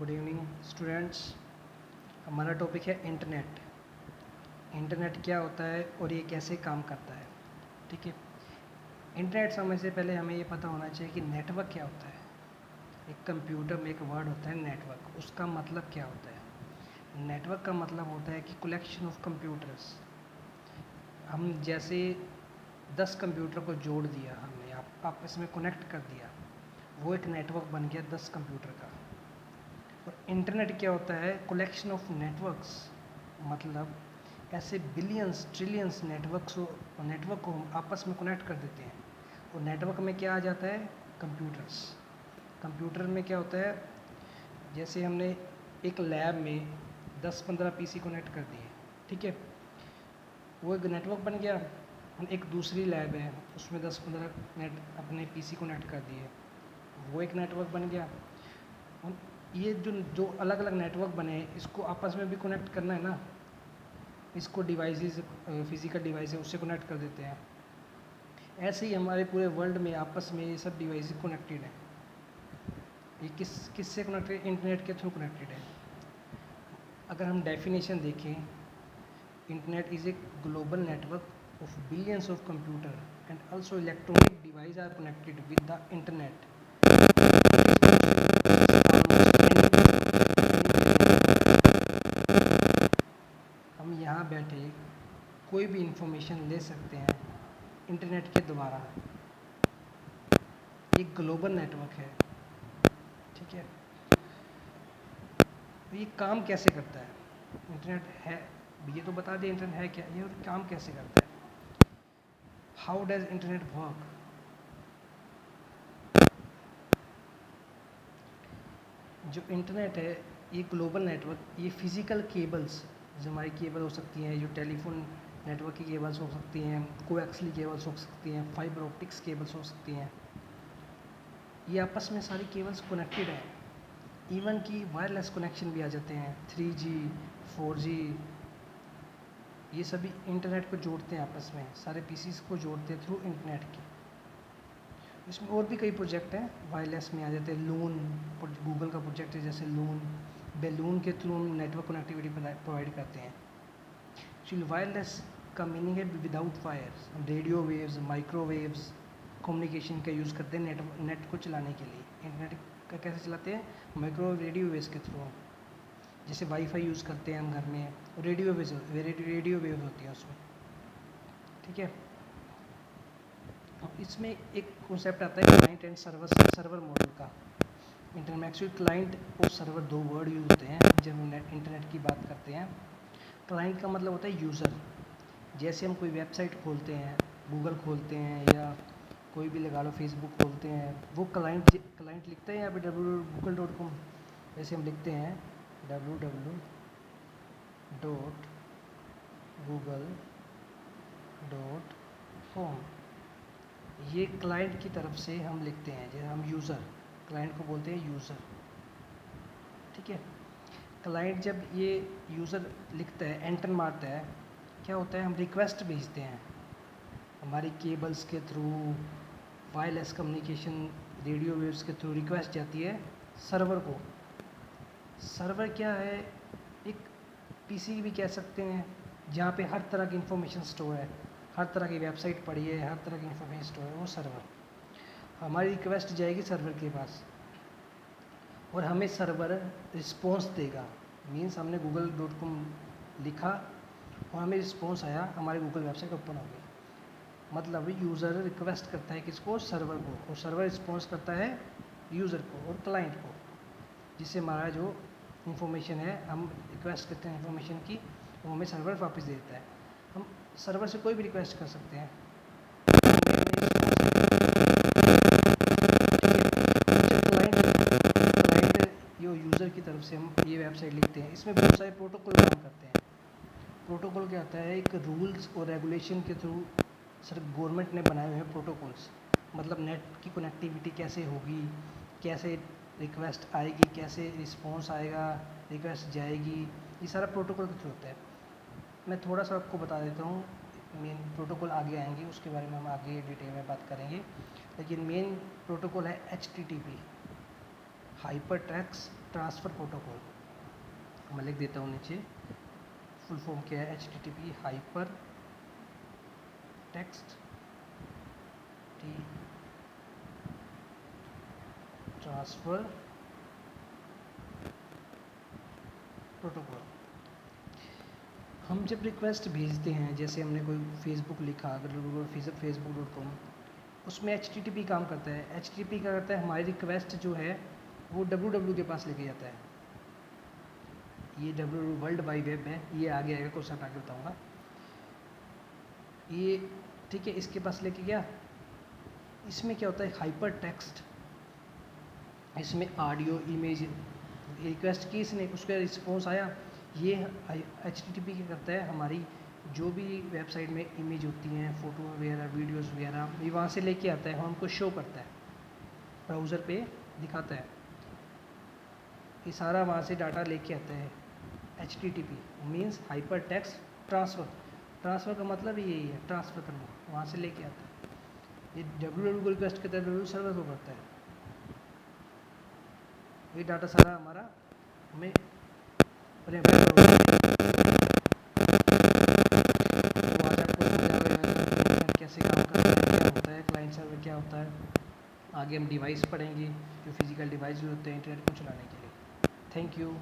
Good evening students. हमारा topic है internet. Internet क्या होता है और ये कैसे काम करता है। ठीक है, इंटरनेट समझने से पहले हमें ये पता होना चाहिए कि नेटवर्क क्या होता है। एक कंप्यूटर में एक वर्ड होता है नेटवर्क, उसका मतलब क्या होता है। नेटवर्क का मतलब होता है कि कलेक्शन ऑफ कंप्यूटर्स। हम जैसे 10 कंप्यूटर को जोड़ दिया, हमने आपस में कनेक्ट कर दिया, वो एक नेटवर्क बन गया 10 कंप्यूटर का। और इंटरनेट क्या होता है, कलेक्शन ऑफ नेटवर्क्स, मतलब ऐसे बिलियंस ट्रिलियंस नेटवर्क को हम आपस में कनेक्ट कर देते हैं। और नेटवर्क में क्या आ जाता है, कंप्यूटर्स। कंप्यूटर में क्या होता है, जैसे हमने एक लैब में 10-15 पीसी कनेक्ट कर दिए, ठीक है, वो एक नेटवर्क बन गया। हम एक दूसरी लैब है, उसमें 10-15 नेट अपने पीसी कनेक्ट कर दिए, वो एक नेटवर्क बन गया। हम ये जो अलग अलग नेटवर्क बने हैं, इसको आपस में भी कनेक्ट करना है ना, इसको डिवाइसेस, फिजिकल डिवाइस है, उससे कनेक्ट कर देते हैं। ऐसे ही हमारे पूरे वर्ल्ड में आपस में ये सब डिवाइसेस कनेक्टेड हैं। ये किससे कनेक्टेड, इंटरनेट के थ्रू कनेक्टेड है। अगर हम डेफिनेशन देखें, internet is a global network of billions of computer and also electronic device are connected with the internet. हम यहाँ बैठे कोई भी इंफॉर्मेशन ले सकते हैं इंटरनेट के द्वारा। ये ग्लोबल नेटवर्क है, ठीक है। तो ये काम कैसे करता है, इंटरनेट है, ये तो बता दें इंटरनेट है क्या, ये और काम कैसे करता है। How does internet work. जो इंटरनेट है, ये ग्लोबल नेटवर्क, ये फिज़िकल केबल्स, जो हमारी केबल हो सकती हैं, जो टेलीफोन नेटवर्क की केबल्स हो सकती हैं, कोएक्सियल केबल्स हो सकती हैं, फाइबर ऑप्टिक्स केबल्स हो सकती हैं, ये आपस में सारी केबल्स कनेक्टेड हैं। इवन कि वायरलेस कनेक्शन भी आ जाते हैं, 3G 4G, ये सभी इंटरनेट को जोड़ते हैं आपस में, सारे पीसीस को जोड़ते हैं थ्रू इंटरनेट की। इसमें और भी कई प्रोजेक्ट हैं, वायरलेस में आ जाते हैं। लून, गूगल का प्रोजेक्ट है जैसे लून, बेलून के थ्रू हम नेटवर्क कनेक्टिविटी प्रोवाइड करते हैं। एक्चुअली वायरलेस का मीनिंग है विदाउट वायर। हम रेडियो वेव्स, माइक्रोवेव्स कम्युनिकेशन का यूज़ करते हैं नेट को चलाने के लिए। इंटरनेट का कैसे चलाते हैं, माइक्रोवेव रेडियो वेव्स के थ्रू। जैसे वाईफाई यूज़ करते हैं हम घर में, रेडियो वेव होती है उसमें, ठीक है। इसमें एक कॉन्सेप्ट आता है क्लाइंट एंड सर्वर मॉडल का। इंटरनेट में एक्चुअली क्लाइंट और सर्वर दो वर्ड यूज होते हैं जब हम इंटरनेट की बात करते हैं। क्लाइंट का मतलब होता है यूज़र। जैसे हम कोई वेबसाइट खोलते हैं, गूगल खोलते हैं, या कोई भी लगा लो फेसबुक खोलते हैं, वो क्लाइंट लिखते हैं यहाँ पे www.google.com। जैसे हम लिखते हैं www.google.com, ये क्लाइंट की तरफ से हम लिखते हैं। जैसे हम यूज़र, क्लाइंट को बोलते हैं यूज़र, ठीक है। क्लाइंट जब ये यूज़र लिखता है, एंटर मारता है, क्या होता है, हम रिक्वेस्ट भेजते हैं हमारी केबल्स के through, wireless communication, radio waves के थ्रू रिक्वेस्ट जाती है सर्वर को। सर्वर क्या है, एक पीसी भी कह सकते हैं, जहाँ पे हर तरह की इंफॉर्मेशन स्टोर है, हर तरह की वेबसाइट पड़ी है, हर तरह की इंफॉर्मेशन स्टोर है, वो सर्वर। हमारी रिक्वेस्ट जाएगी सर्वर के पास और हमें सर्वर रिस्पॉन्स देगा। मीन्स हमने google.com लिखा और हमें रिस्पॉन्स आया, हमारी गूगल वेबसाइट ओपन हो गई। मतलब यूज़र रिक्वेस्ट करता है किसको, सर्वर को, और सर्वर रिस्पॉन्स करता है यूज़र को और क्लाइंट को, जिससे हमारा जो इंफॉर्मेशन है, हम रिक्वेस्ट करते हैं इंफॉर्मेशन की, वो हमें सर्वर वापस दे देता है। हम सर्वर से कोई भी रिक्वेस्ट कर सकते हैं। जो यूज़र की तरफ से हम ये वेबसाइट लिखते हैं, इसमें बहुत सारे प्रोटोकॉल काम करते हैं। प्रोटोकॉल क्या होता है, एक रूल्स और रेगुलेशन के थ्रू सर गवर्नमेंट ने बनाए हुए हैं प्रोटोकॉल्स। मतलब नेट की कनेक्टिविटी कैसे होगी, कैसे रिक्वेस्ट आएगी, कैसे रिस्पॉन्स आएगा, रिक्वेस्ट जाएगी, ये सारा प्रोटोकॉल के थ्रू होता है। मैं थोड़ा सा आपको बता देता हूँ, मेन प्रोटोकॉल आगे आएंगे, उसके बारे में हम आगे डिटेल में बात करेंगे। लेकिन मेन प्रोटोकॉल है HTTP, hyper text transfer protocol. मैं लिख देता हूँ नीचे, फुल फॉर्म क्या है, HTTP hyper text transfer protocol. हम जब रिक्वेस्ट भेजते हैं, जैसे हमने कोई फेसबुक लिखा, अगर facebook.com, उसमें HTTP काम करता है। HTTP क्या करता है, हमारी रिक्वेस्ट जो है वो www के पास लेके जाता है। ये www वर्ल्ड वाइड वेब है, ये आगे आएगा, क्वेश्चन आगे बताऊँगा। ये ठीक है, इसके पास लेके गया। इसमें क्या होता है, हाइपर टेक्स्ट, इसमें ऑडियो इमेज रिक्वेस्ट की, इसने उसका रिस्पॉन्स आया। ये HTTP क्या करता है, हमारी जो भी वेबसाइट में इमेज होती हैं, फ़ोटो वगैरह, वीडियोस वगैरह, ये वहाँ से लेके आता है, हमको शो करता है, ब्राउज़र पे दिखाता है। ये सारा वहाँ से डाटा लेके आता है। HTTP means hyper text transfer. Transfer का मतलब ही यही है, ट्रांसफ़र करना, वहाँ से लेके आता है। ये www को रिक्वेस्ट करता है, www सर्वर को करता है। ये डाटा सारा हमारा हमें प्रेफर तो आज आपको समझ आ गया कैसे काम करता है, क्या होता है क्लाइंट सर्वर, क्या होता है। आगे हम डिवाइस पढ़ेंगे, जो फिज़िकल डिवाइस भी होते हैं इंटरनेट को चलाने के लिए। Thank you.